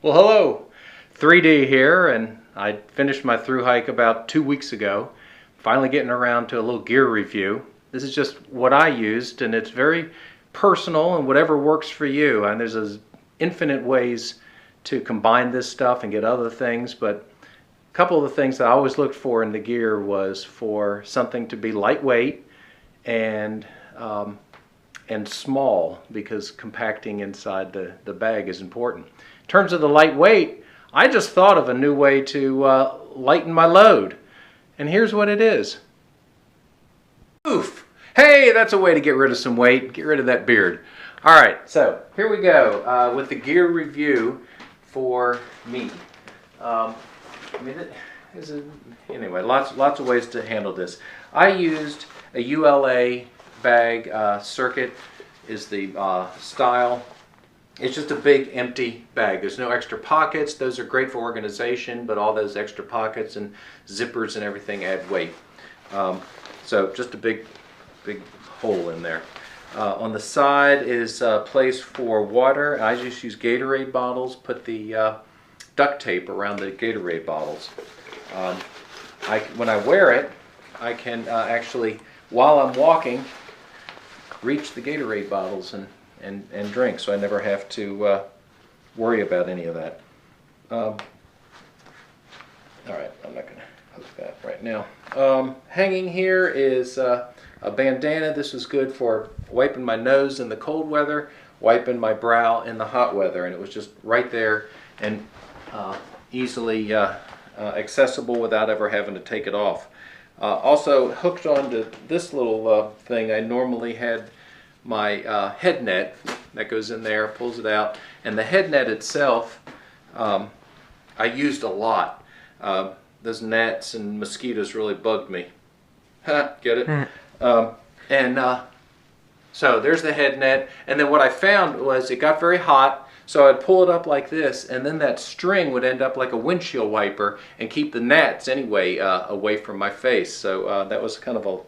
Well, hello, 3D here, and I finished my through hike about 2 weeks ago. Finally getting around to a little gear review. This is just what I used, and it's very personal and whatever works for you. And there's infinite ways to combine this stuff and get other things, but a couple of the things that I always looked for in the gear was for something to be lightweight and small, because compacting inside the bag is important. In terms of the lightweight, I just thought of a new way to lighten my load. And here's what it is. Oof! Hey, that's a way to get rid of some weight, get rid of that beard. All right, so here we go with the gear review for me. Anyway, lots of ways to handle this. I used a ULA bag. Circuit is the style. It's just a big empty bag. There's no extra pockets. Those are great for organization, but all those extra pockets and zippers and everything add weight. So just a big hole in there. On the side is a place for water. I just use Gatorade bottles. Put the duct tape around the Gatorade bottles. When I wear it, I can actually, while I'm walking, reach the Gatorade bottles and drink, so I never have to worry about any of that. All right, I'm not going to hook that right now. Hanging here is a bandana. This is good for wiping my nose in the cold weather, wiping my brow in the hot weather, and it was just right there and easily accessible without ever having to take it off. Also hooked onto this little thing, I normally had my head net that goes in there, pulls it out, and the head net itself I used a lot. Those gnats and mosquitoes really bugged me. Get it? So there's the head net, and then what I found was it got very hot, so I'd pull it up like this, and then that string would end up like a windshield wiper and keep the gnats anyway away from my face. So that was kind of a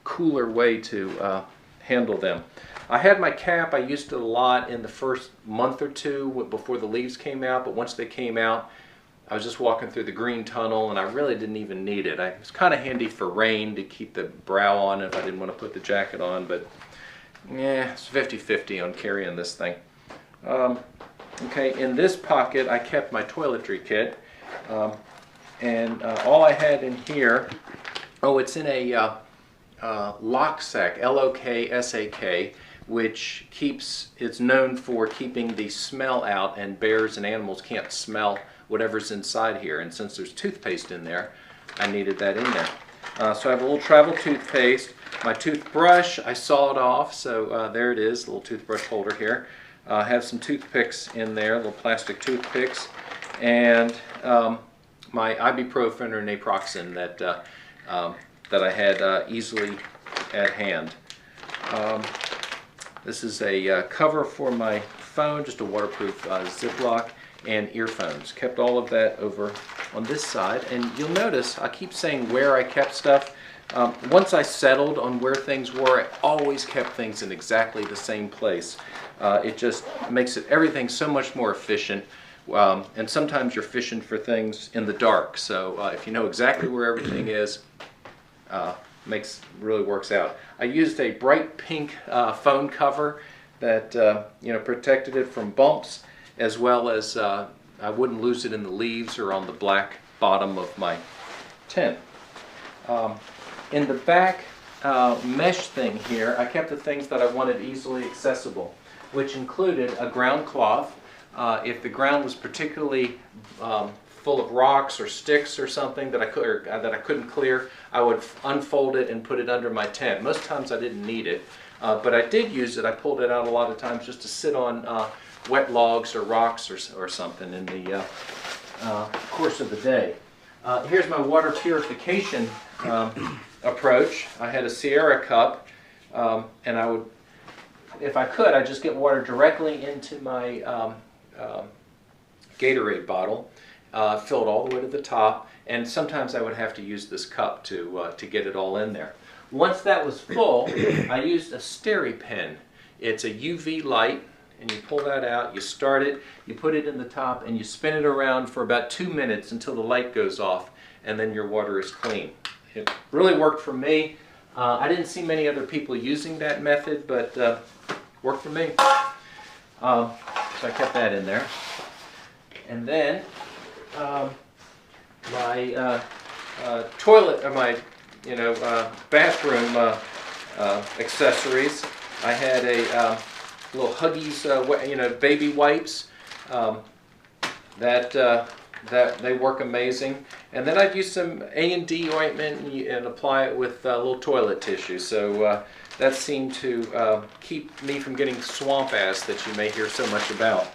cooler way to handle them. I had my cap. I used it a lot in the first month or two before the leaves came out, but once they came out, I was just walking through the green tunnel and I really didn't even need it. It was kind of handy for rain to keep the brow on if I didn't want to put the jacket on, but yeah, it's 50-50 on carrying this thing. Okay, in this pocket I kept my toiletry kit, and all I had in here, it's in a lock sack, L-O-K-S-A-K, which it's known for keeping the smell out, and bears and animals can't smell whatever's inside here. And since there's toothpaste in there, I needed that in there. So I have a little travel toothpaste. My toothbrush, I sawed off, so there it is, a little toothbrush holder here. I have some toothpicks in there, little plastic toothpicks, and my ibuprofen or naproxen that I had easily at hand. This is a cover for my phone, just a waterproof Ziploc, and earphones. Kept all of that over on this side, and you'll notice I keep saying where I kept stuff. Once I settled on where things were, I always kept things in exactly the same place. It just makes everything so much more efficient. And sometimes you're fishing for things in the dark, so if you know exactly where everything is, really works out. I used a bright pink phone cover that protected it from bumps, as well as I wouldn't lose it in the leaves or on the black bottom of my tent. In the back mesh thing here, I kept the things that I wanted easily accessible, which included a ground cloth. If the ground was particularly full of rocks or sticks or something that I couldn't clear, I would unfold it and put it under my tent. Most times I didn't need it, but I did use it. I pulled it out a lot of times just to sit on wet logs or rocks or something in the course of the day. Here's my water purification approach. I had a Sierra cup, and I would, if I could, I'd just get water directly into my Gatorade bottle, fill it all the way to the top, and sometimes I would have to use this cup to get it all in there. Once that was full, I used a Steri pen. It's a UV light, and you pull that out, you start it, you put it in the top, and you spin it around for about 2 minutes until the light goes off, and then your water is clean. It really worked for me. I didn't see many other people using that method, but worked for me. So I kept that in there. And then my toilet, or my bathroom accessories. I had a little Huggies, baby wipes. That they work amazing. And then I'd use some A&D ointment and apply it with a little toilet tissue. So that seemed to keep me from getting swamp ass that you may hear so much about.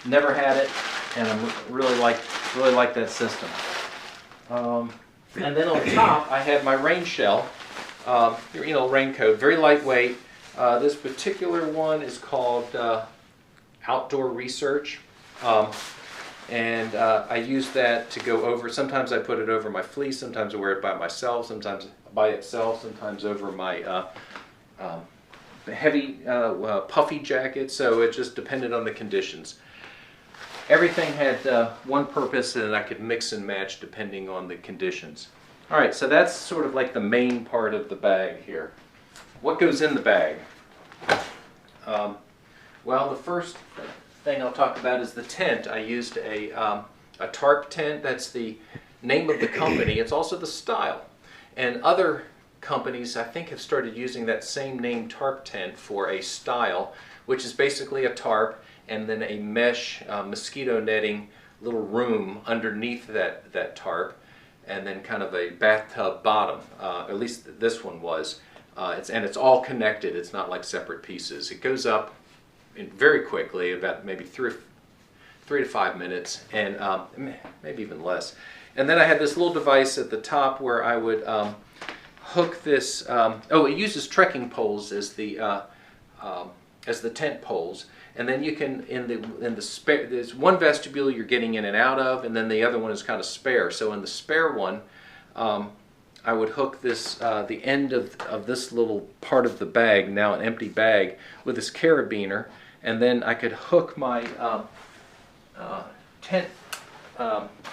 Never had it, and I really like that system. And then on top, I had my rain shell, raincoat, very lightweight. This particular one is called Outdoor Research. And I use that to go over. Sometimes I put it over my fleece, sometimes I wear it by myself, sometimes by itself, sometimes over my heavy puffy jacket, so it just depended on the conditions. Everything had one purpose, and I could mix and match depending on the conditions. Alright, so that's sort of like the main part of the bag here. What goes in the bag? Well, the first thing I'll talk about is the tent. I used a tarp tent. That's the name of the company. It's also the style. And other companies, I think, have started using that same name tarp tent for a style, which is basically a tarp and then a mesh mosquito netting little room underneath that tarp, and then kind of a bathtub bottom. At least this one was. It's all connected. It's not like separate pieces. It goes up very quickly, about maybe 3 to 5 minutes, and maybe even less. And then I had this little device at the top where I would hook this. It uses trekking poles as the tent poles, and then you can in the spare. There's one vestibule you're getting in and out of, and then the other one is kind of spare. So in the spare one, I would hook this the end of this little part of the bag, now an empty bag, with this carabiner, and then I could hook my tent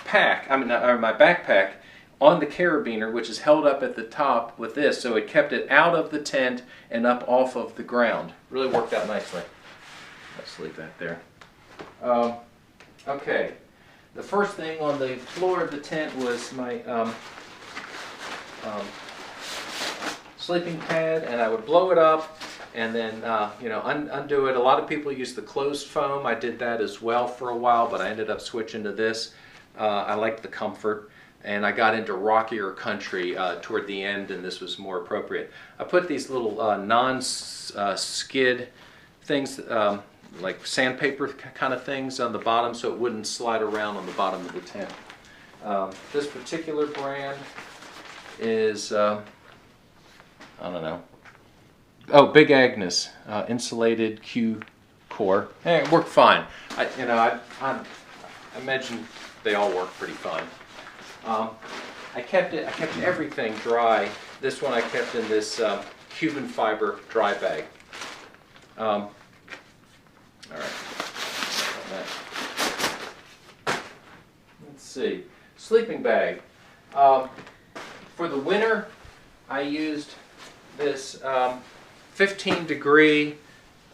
pack, or my backpack, on the carabiner, which is held up at the top with this, so it kept it out of the tent and up off of the ground. Really worked out nicely. Let's leave that there. Okay, the first thing on the floor of the tent was my sleeping pad, and I would blow it up and then undo it. A lot of people use the closed foam. I did that as well for a while, but I ended up switching to this. I liked the comfort, and I got into rockier country toward the end, and this was more appropriate. I put these little non-skid things, like sandpaper kind of things, on the bottom so it wouldn't slide around on the bottom of the tent. This particular brand is, I don't know. Oh, Big Agnes insulated Q core. It worked fine. I imagine they all work pretty fine. I kept everything dry. This one I kept in this Cuban fiber dry bag. All right. Let's see. Sleeping bag. For the winter, I used this 15 degree,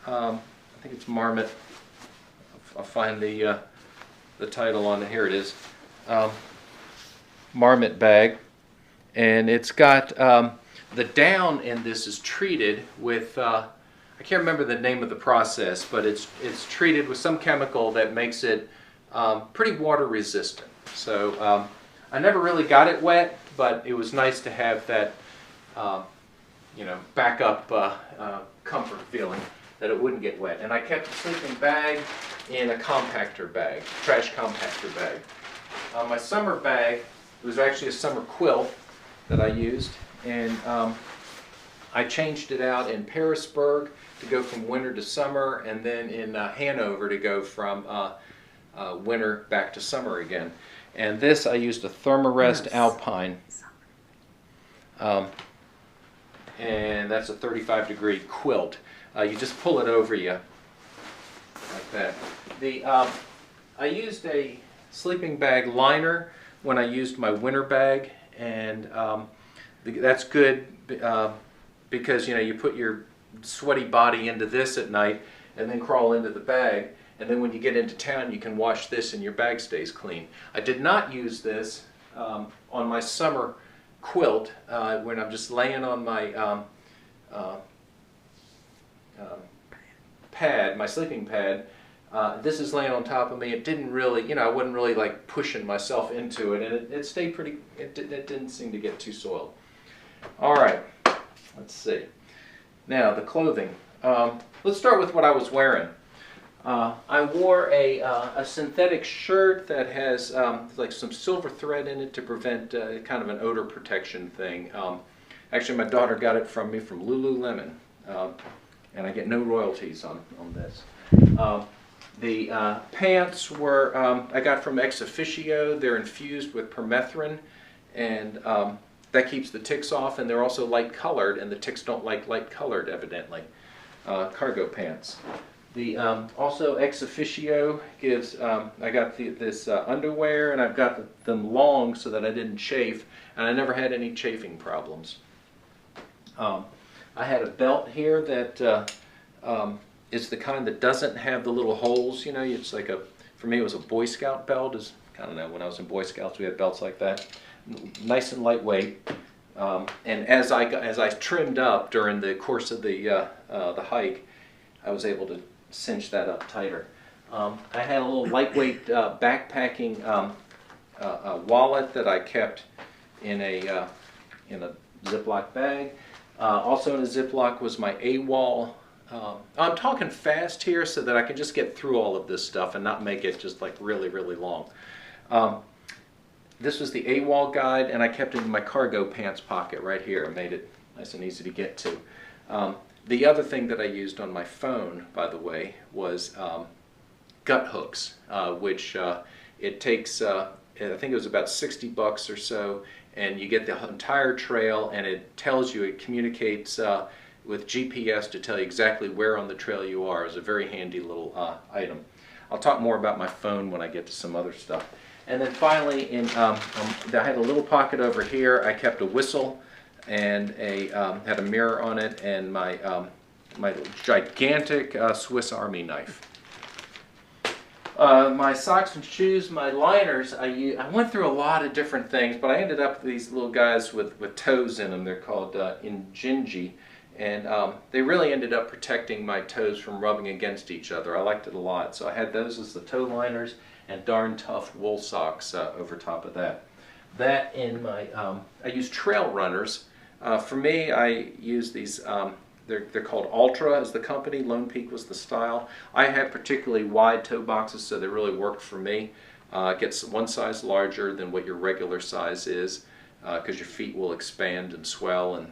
I think it's Marmot. I'll find the title on it. Here it is. Marmot bag, and it's got the down in this is treated with I can't remember the name of the process, but it's treated with some chemical that makes it pretty water resistant. So I never really got it wet, but it was nice to have that backup comfort feeling that it wouldn't get wet. And I kept the sleeping bag in a compactor bag, trash compactor bag. My summer bag, it was actually a summer quilt that I used, and I changed it out in Parisburg to go from winter to summer, and then in Hanover to go from winter back to summer again. And this, I used a Thermarest Alpine, and that's a 35 degree quilt. You just pull it over you, that. I used a sleeping bag liner when I used my winter bag, and that's good because you put your sweaty body into this at night and then crawl into the bag, and then when you get into town you can wash this and your bag stays clean. I did not use this on my summer quilt when I'm just laying on my pad, my sleeping pad. This is laying on top of me. It didn't really, I wasn't really like pushing myself into it, and it stayed pretty, it didn't seem to get too soiled. All right, let's see. Now, the clothing. Let's start with what I was wearing. I wore a synthetic shirt that has like some silver thread in it to prevent kind of an odor protection thing. Actually, my daughter got it from me from Lululemon, and I get no royalties on this. The pants were I got from Ex Officio. They're infused with permethrin, and that keeps the ticks off, and they're also light colored, and the ticks don't like light colored, evidently. Cargo pants. Also Ex Officio gives, I got this underwear, and I've got them long so that I didn't chafe, and I never had any chafing problems. I had a belt here that is the kind that doesn't have the little holes, it's like for me it was a Boy Scout belt. I don't know, when I was in Boy Scouts we had belts like that. Nice and lightweight. And as I trimmed up during the course of the hike, I was able to cinch that up tighter. I had a little lightweight backpacking wallet that I kept in a Ziploc bag. Also in a Ziploc was my AWOL. I'm talking fast here so that I can just get through all of this stuff and not make it just like really, really long. This was the AWOL guide, and I kept it in my cargo pants pocket right here. I made it nice and easy to get to. The other thing that I used on my phone, by the way, was gut hooks, which it takes, I think it was about $60 or so, and you get the entire trail, and it tells you, it communicates with GPS to tell you exactly where on the trail you are. It's a very handy little item. I'll talk more about my phone when I get to some other stuff. And then finally, I had a little pocket over here. I kept a whistle and had a mirror on it, and my gigantic Swiss Army knife. My socks and shoes, my liners, I went through a lot of different things, but I ended up with these little guys with toes in them. They're called Injinji, and they really ended up protecting my toes from rubbing against each other. I liked it a lot, so I had those as the toe liners, and darn tough wool socks over top of that. That in my, I use trail runners. For me, I use these, they're called Ultra as the company, Lone Peak was the style. I had particularly wide toe boxes, so they really worked for me. It gets one size larger than what your regular size is, because your feet will expand and swell,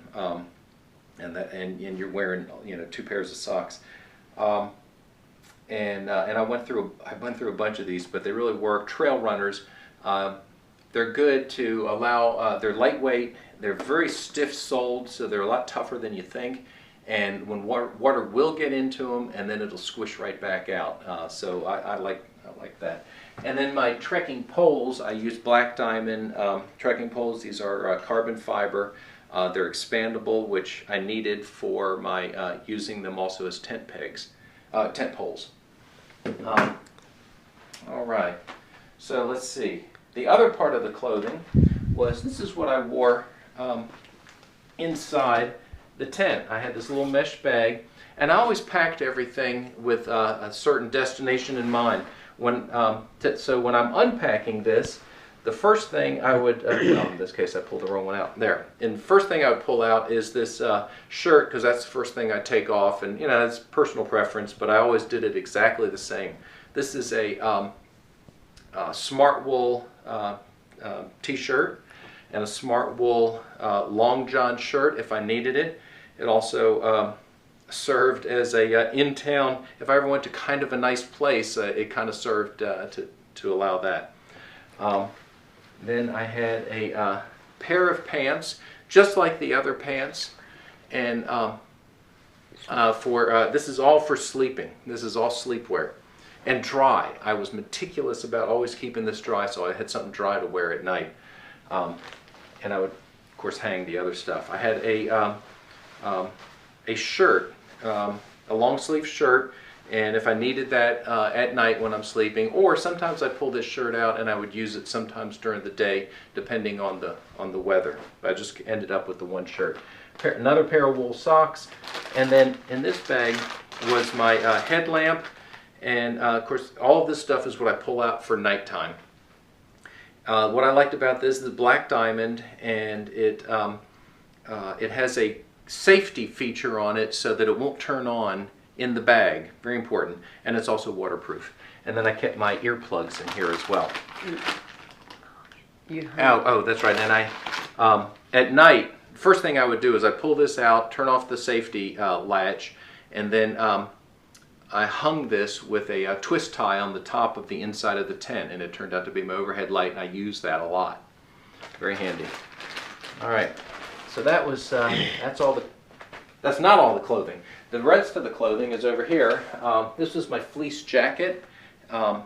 and you're wearing 2 pairs of socks. And I went through a bunch of these, but they really work. Trail runners, they're good to allow. They're lightweight. They're very stiff-soled, so they're a lot tougher than you think. And when water will get into them, and then it'll squish right back out. So I like that. And then my trekking poles, I use Black Diamond trekking poles. These are carbon fiber. They're expandable, which I needed for my using them also as tent pegs, tent poles. All right, so let's see. The other part of the clothing was, this is what I wore inside the tent. I had this little mesh bag, and I always packed everything with a certain destination in mind. So when I'm unpacking this, the first thing I would, well, in this case I pulled the wrong one out, there. And the first thing I would pull out is this shirt, because that's the first thing I take off, and it's personal preference, but I always did it exactly the same. This is a Smart Wool t-shirt and a Smart Wool long john shirt if I needed it. It also served as a in-town, if I ever went to kind of a nice place, it kind of served to allow that. Then I had a pair of pants, just like the other pants, and this is all for sleeping. This is all sleepwear. And dry. I was meticulous about always keeping this dry, so I had something dry to wear at night. And I would, of course, hang the other stuff. I had a shirt, a long sleeve shirt, and if I needed that at night when I'm sleeping, or sometimes I pull this shirt out and I would use it sometimes during the day, depending on the weather. I just ended up with the one shirt. Another pair of wool socks, and then in this bag was my headlamp, and of course all of this stuff is what I pull out for nighttime. What I liked about this is the black diamond, and it has a safety feature on it so that it won't turn on in the bag. Very important. And it's also waterproof. And then I kept my earplugs in here as well. Oh, that's right. And I, at night, first thing I would do is I pull this out, turn off the safety latch, and then I hung this with a twist tie on the top of the inside of the tent, and it turned out to be my overhead light, and I used that a lot. Very handy. All right, so that was that's not all the clothing. The rest of the clothing is over here. This is my fleece jacket, and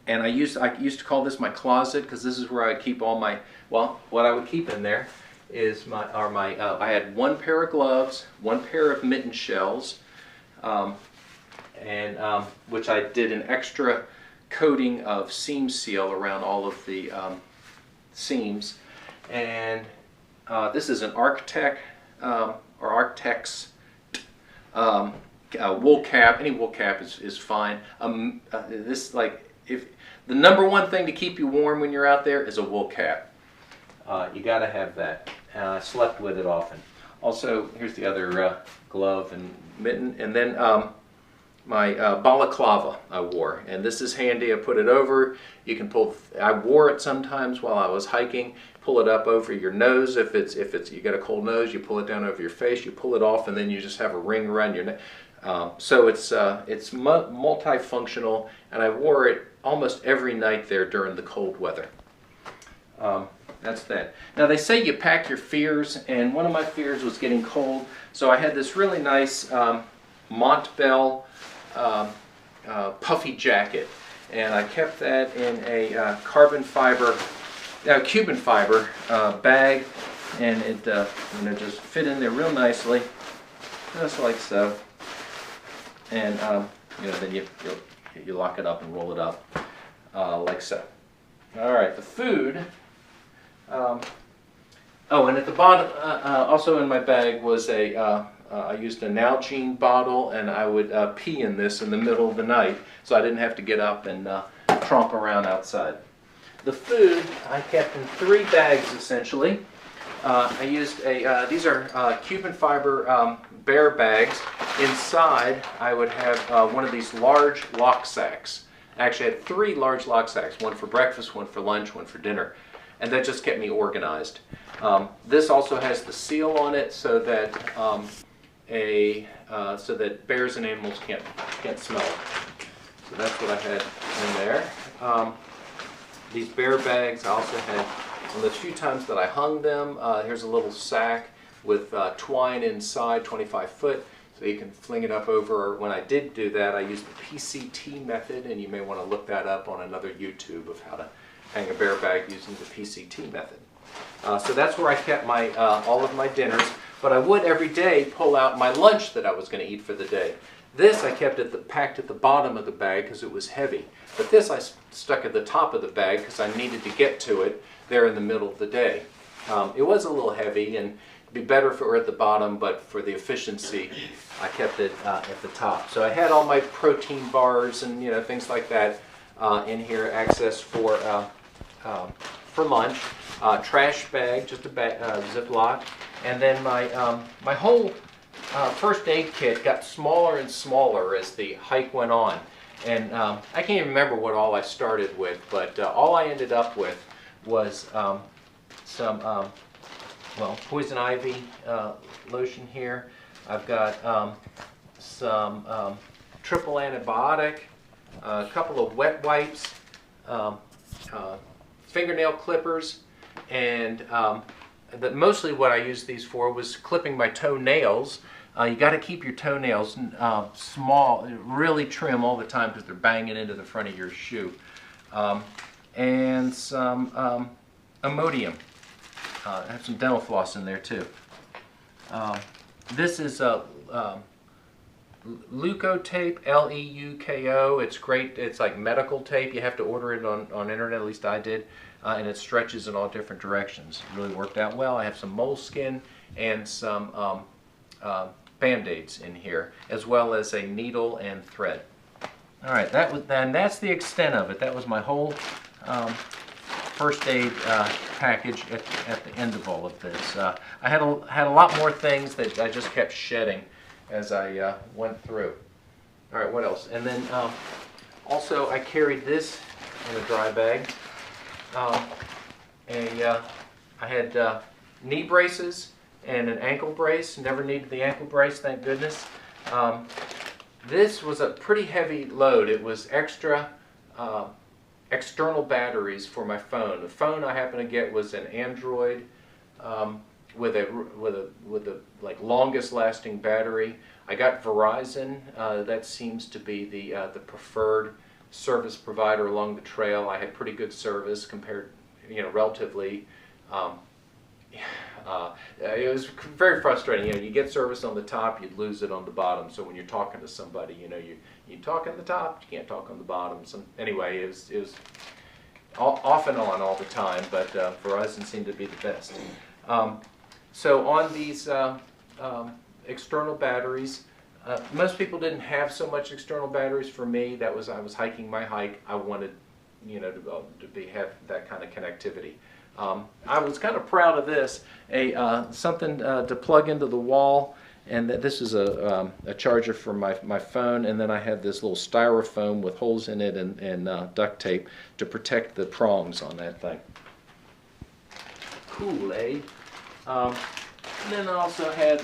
I used to call this my closet because this is where I keep all my, well, what I would keep in there is I had one pair of gloves, one pair of mitten shells, which I did an extra coating of seam seal around all of the seams, and this is an Arctex wool cap. Any wool cap is fine. This, like, if the number one thing to keep you warm when you're out there is a wool cap. You got to have that. I slept with it often. Also, here's the other glove and mitten, and then my balaclava I wore, and this is handy. I put it over. You can pull. I wore it sometimes while I was hiking. Pull it up over your nose if you got a cold nose. You pull it down over your face. You pull it off, and then you just have a ring around your neck. So it's multifunctional, and I wore it almost every night there during the cold weather. That's that. Now they say you pack your fears, and one of my fears was getting cold, so I had this really nice Montbell puffy jacket, and I kept that in a Cuban fiber bag, and it just fit in there real nicely, just like so. And then you lock it up and roll it up like so. All right, the food. Oh, and at the bottom, also in my bag was I used a Nalgene bottle, and I would pee in this in the middle of the night, so I didn't have to get up and tromp around outside. The food I kept in 3 bags essentially. I used these are Cuban fiber bear bags. Inside I would have one of these large lock sacks. I actually had 3 large lock sacks, one for breakfast, one for lunch, one for dinner. And that just kept me organized. This also has the seal on it so that so that bears and animals can't smell it. So that's what I had in there. These bear bags I also had on the few times that I hung them. Here's a little sack with twine inside, 25 foot, so you can fling it up over. When I did do that, I used the PCT method, and you may want to look that up on another YouTube of how to hang a bear bag using the PCT method. So that's where I kept my all of my dinners, but I would every day pull out my lunch that I was going to eat for the day. This I kept packed at the bottom of the bag because it was heavy, but this I stuck at the top of the bag because I needed to get to it there in the middle of the day. It was a little heavy, and it'd be better if it were at the bottom, but for the efficiency I kept it at the top. So I had all my protein bars and things like that in here, access for lunch, trash bag, just a Ziploc, and then my whole first aid kit got smaller and smaller as the hike went on, and I can't even remember what all I started with, but all I ended up with was some poison ivy lotion here. I've got some triple antibiotic, a couple of wet wipes, fingernail clippers, and mostly what I used these for was clipping my toenails You got to keep your toenails small, really trim all the time because they're banging into the front of your shoe. And some Imodium. I have some dental floss in there too. This is Leuko tape, L-E-U-K-O. It's great. It's like medical tape. You have to order it on internet, at least I did. And it stretches in all different directions. It really worked out well. I have some moleskin and some Band-Aids in here, as well as a needle and thread. All right, and that's the extent of it. That was my whole first aid package at the end of all of this. I had a lot more things that I just kept shedding as I went through. All right, what else? And then also I carried this in a dry bag. I had knee braces and an ankle brace. Never needed the ankle brace, thank goodness. This was a pretty heavy load. It was extra external batteries for my phone. The phone I happened to get was an Android with a like longest lasting battery. I got Verizon. That seems to be the preferred service provider along the trail. I had pretty good service compared, relatively. It was very frustrating. You get service on the top, you'd lose it on the bottom. So when you're talking to somebody, you talk on the top, you can't talk on the bottom. Anyway, it was off and on all the time, but Verizon seemed to be the best. So on these external batteries, most people didn't have so much external batteries. For me, I was hiking my hike. I wanted, to have that kind of connectivity. I was kind of proud of this, something to plug into the wall, and this is a charger for my phone, and then I had this little styrofoam with holes in it and duct tape to protect the prongs on that thing. Cool, eh? And then I also had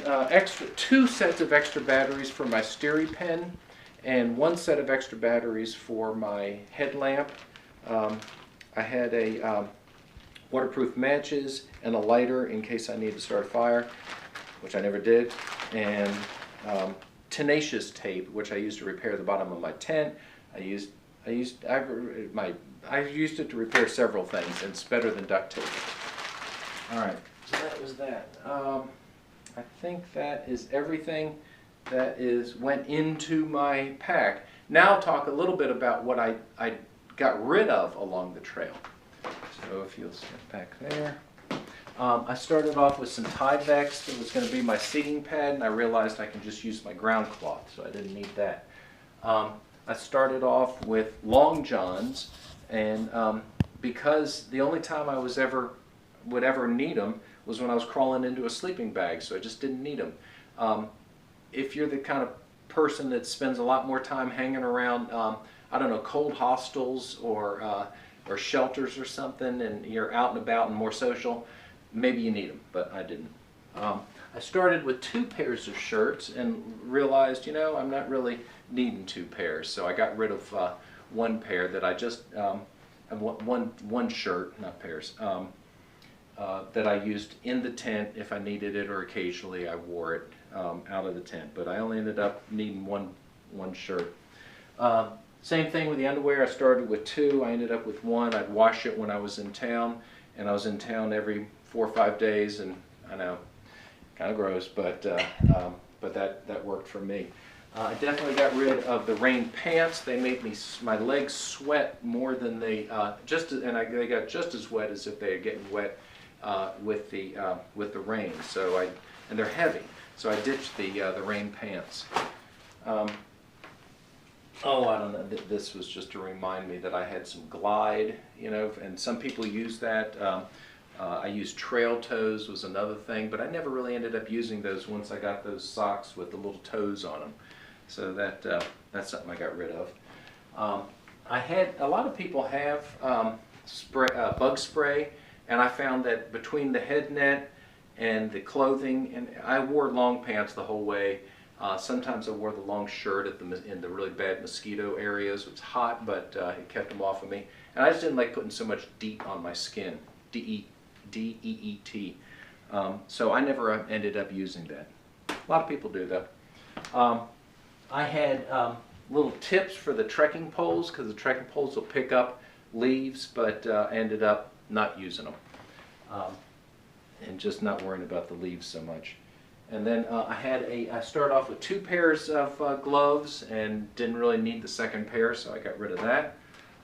two sets of extra batteries for my Steri pen, and one set of extra batteries for my headlamp. I had a waterproof matches and a lighter in case I need to start a fire, which I never did, and tenacious tape, which I used to repair the bottom of my tent. I used it to repair several things, and it's better than duct tape. All right, so that was that. I think that is everything that went into my pack. Now I'll talk a little bit about what I got rid of along the trail. So if you'll step back there. I started off with some Tyvek that was going to be my seating pad, and I realized I can just use my ground cloth, so I didn't need that. I started off with long johns, and because the only time I would ever need them was when I was crawling into a sleeping bag, so I just didn't need them. If you're the kind of person that spends a lot more time hanging around, I don't know, cold hostels or shelters or something, and you're out and about and more social, maybe you need them, but I didn't. I started with 2 pairs of shirts and realized, I'm not really needing 2 pairs, so I got rid of 1 pair that I just, one shirt, not pairs, that I used in the tent if I needed it, or occasionally I wore it out of the tent, but I only ended up needing one shirt. Same thing with the underwear. I started with 2. I ended up with 1. I'd wash it when I was in town, and I was in town every 4 or 5 days, and I know, kind of gross, but that worked for me. I definitely got rid of the rain pants. They made my legs sweat more than they they got just as wet as if they were getting wet with the rain. So and they're heavy, so I ditched the rain pants. Oh, I don't know. This was just to remind me that I had some Glide, and some people use that. I used Trail Toes was another thing, but I never really ended up using those once I got those socks with the little toes on them. So that's something I got rid of. I had a lot of people have bug spray, and I found that between the head net and the clothing, and I wore long pants the whole way. Sometimes I wore the long shirt in the really bad mosquito areas. It was hot, but it kept them off of me. And I just didn't like putting so much DEET on my skin, D-E-E-T. So I never ended up using that. A lot of people do though. I had little tips for the trekking poles, because the trekking poles will pick up leaves, but ended up not using them and just not worrying about the leaves so much. And then I started off with 2 pairs of gloves and didn't really need the second pair, so I got rid of that.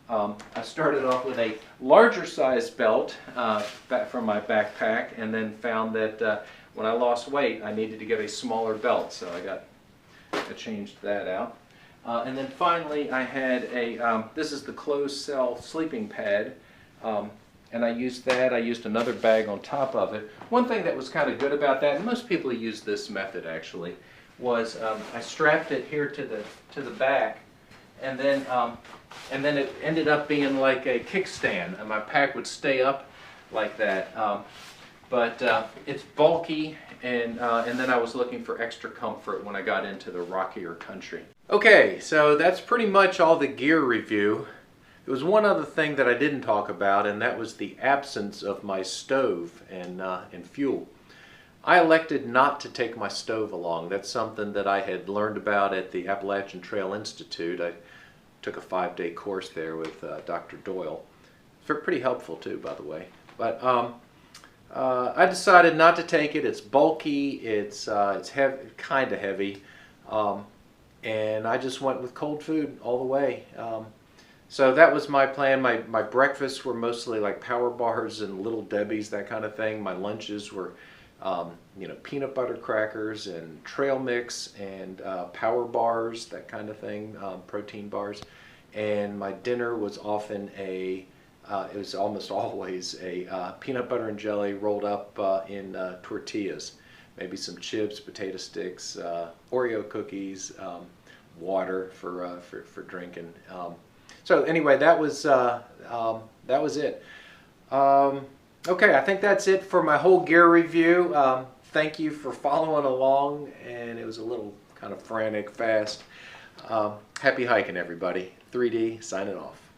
I started off with a larger size belt from my backpack, and then found that when I lost weight I needed to get a smaller belt, so I changed that out. And then finally I had this is the closed cell sleeping pad, and I used that. I used another bag on top of it. One thing that was kind of good about that, and most people use this method actually, was I strapped it here to the back, and then it ended up being like a kickstand, and my pack would stay up like that. But it's bulky, and then I was looking for extra comfort when I got into the rockier country. Okay, so that's pretty much all the gear review. There was one other thing that I didn't talk about, and that was the absence of my stove and fuel. I elected not to take my stove along. That's something that I had learned about at the Appalachian Trail Institute. I took a 5-day course there with Dr. Doyle. It's pretty helpful too, by the way. But I decided not to take it. It's bulky, it's heavy, kind of heavy, and I just went with cold food all the way. So that was my plan. My breakfasts were mostly like Power Bars and Little Debbie's, that kind of thing. My lunches were peanut butter crackers and trail mix and Power Bars, that kind of thing, protein bars. And my dinner was often it was almost always a peanut butter and jelly rolled up in tortillas. Maybe some chips, potato sticks, Oreo cookies, water for drinking. So anyway, that was it. Okay, I think that's it for my whole gear review. Thank you for following along, and it was a little kind of frantic, fast. Happy hiking, everybody. 3D signing off.